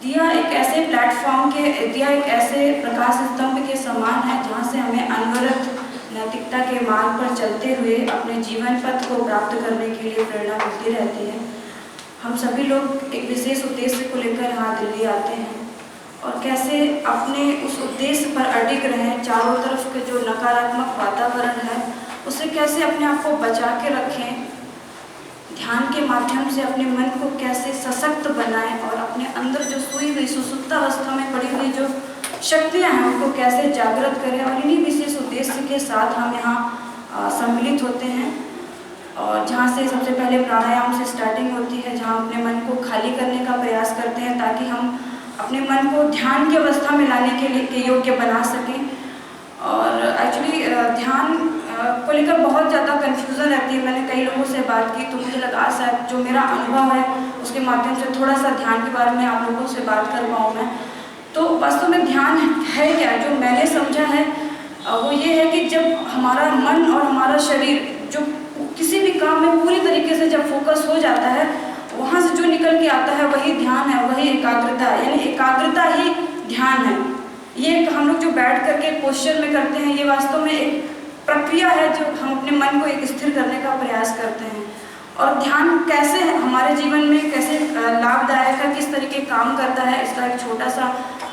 दिया एक ऐसे प्रकाश स्तंभ के समान है जहाँ से हमें अनवरत नैतिकता के मार्ग पर चलते हुए अपने जीवन पथ को प्राप्त करने के लिए प्रेरणा मिलती रहती है। हम सभी लोग एक विशेष उद्देश्य को लेकर यहाँ दिल्ली आते हैं और कैसे अपने उस उद्देश्य पर अडिग रहें। चारों तरफ के जो नकारात्मक वातावरण है उससे कैसे अपने आप को बचा के रखें, ध्यान के माध्यम से अपने मन को कैसे सशक्त बनाएं और अपने अंदर जो सोई हुई सुसुप्तावस्था में पड़ी हुई जो शक्तियां हैं उनको कैसे जागृत करें। और इन्हीं विशेष उद्देश्य के साथ हम यहाँ सम्मिलित होते हैं और जहाँ से सबसे पहले प्राणायाम से स्टार्टिंग होती है, जहाँ अपने मन को खाली करने का प्रयास करते हैं ताकि हम अपने मन को ध्यान की अवस्था में लाने के योग्य बना सकें। और एक्चुअली ध्यान को लेकर बहुत ज़्यादा कन्फ्यूज़न रहती है। मैंने कई लोगों से बात की तो मुझे लगा शायद जो मेरा अनुभव है उसके माध्यम से थोड़ा सा ध्यान के बारे में आप लोगों से बात कर पाऊँ मैं। तो वास्तव में ध्यान है क्या, जो मैंने समझा है वो ये है कि जब हमारा मन और हमारा शरीर जो किसी भी काम में पूरी तरीके से जब फोकस हो जाता है, वहाँ से जो निकल के आता है वही ध्यान है, वही एकाग्रता है। यानी एकाग्रता ही ध्यान है। ये हम लोग जो बैठ करके पोस्चर में करते हैं, ये वास्तव में एक प्रक्रिया है जो हम अपने मन को एक स्थिर करने का प्रयास करते हैं। और ध्यान कैसे हमारे जीवन में कैसे लाभदायक है, किस तरीके काम करता है, इसका एक छोटा सा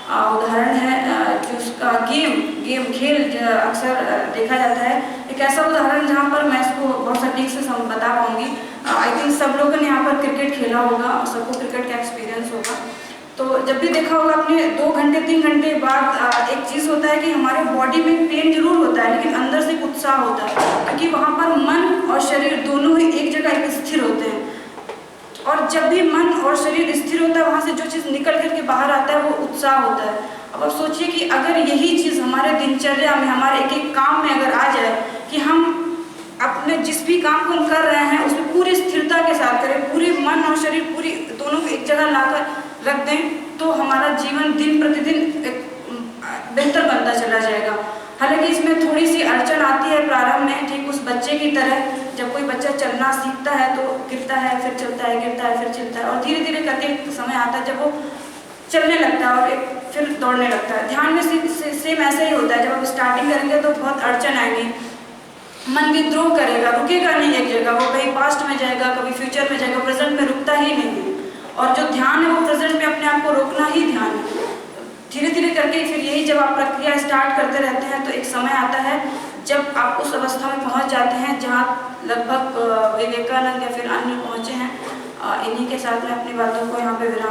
उदाहरण है जो उसका खेल अक्सर देखा जाता है। एक ऐसा उदाहरण जहाँ पर मैं इसको बहुत सटीक से बता पाऊँगी। आई थिंक सब लोगों ने यहाँ पर क्रिकेट खेला होगा और सबको क्रिकेट का एक्सपीरियंस होगा। तो जब भी देखा होगा आपने 2 घंटे 3 घंटे बाद एक चीज़ होता है कि हमारे बॉडी में पेन जरूर होता है लेकिन अंदर से उत्साह होता है, क्योंकि वहाँ पर मन और शरीर दोनों ही एक जगह एक स्थिर होते हैं। और जब भी मन और शरीर स्थिर होता है, वहाँ से जो चीज़ निकल करके बाहर आता है वो उत्साह होता है। अब आप सोचिए कि अगर यही चीज़ हमारे दिनचर्या में, हमारे एक एक काम में अगर आ जाए कि हम अपने जिस भी काम को हम कर रहे हैं उसमें पूरी स्थिरता के साथ करें, पूरे मन और शरीर पूरी दोनों को एक जगह लाकर रख दें, तो हमारा जीवन दिन प्रतिदिन बेहतर बनता चला जाएगा। हालांकि इसमें थोड़ी सी अड़चन आती है प्रारंभ में, ठीक उस बच्चे की तरह। जब कोई बच्चा चलना सीखता है तो गिरता है, फिर चलता है, गिरता है, फिर चलता है, और धीरे धीरे करके एक समय आता है जब वो चलने लगता है और फिर दौड़ने लगता है। ध्यान में सेम ऐसा ही होता है। जब आप स्टार्टिंग करेंगे तो बहुत अड़चन आएगी, मन विद्रोह करेगा, रुकेगा नहीं एक जगह, वो कहीं पास्ट में जाएगा, कभी फ्यूचर में जाएगा, प्रेजेंट में रुकता ही नहीं है। और जो ध्यान है वो प्रेजेंट में अपने आप को रोकना ही ध्यान है। धीरे धीरे करके फिर यही जब आप प्रक्रिया स्टार्ट करते रहते हैं तो एक समय आता है जब आप उस अवस्था में पहुंच जाते हैं जहां लगभग विवेकानंद या फिर अन्य पहुंचे हैं। इन्हीं के साथ मैं अपनी बातों को यहाँ पे विराम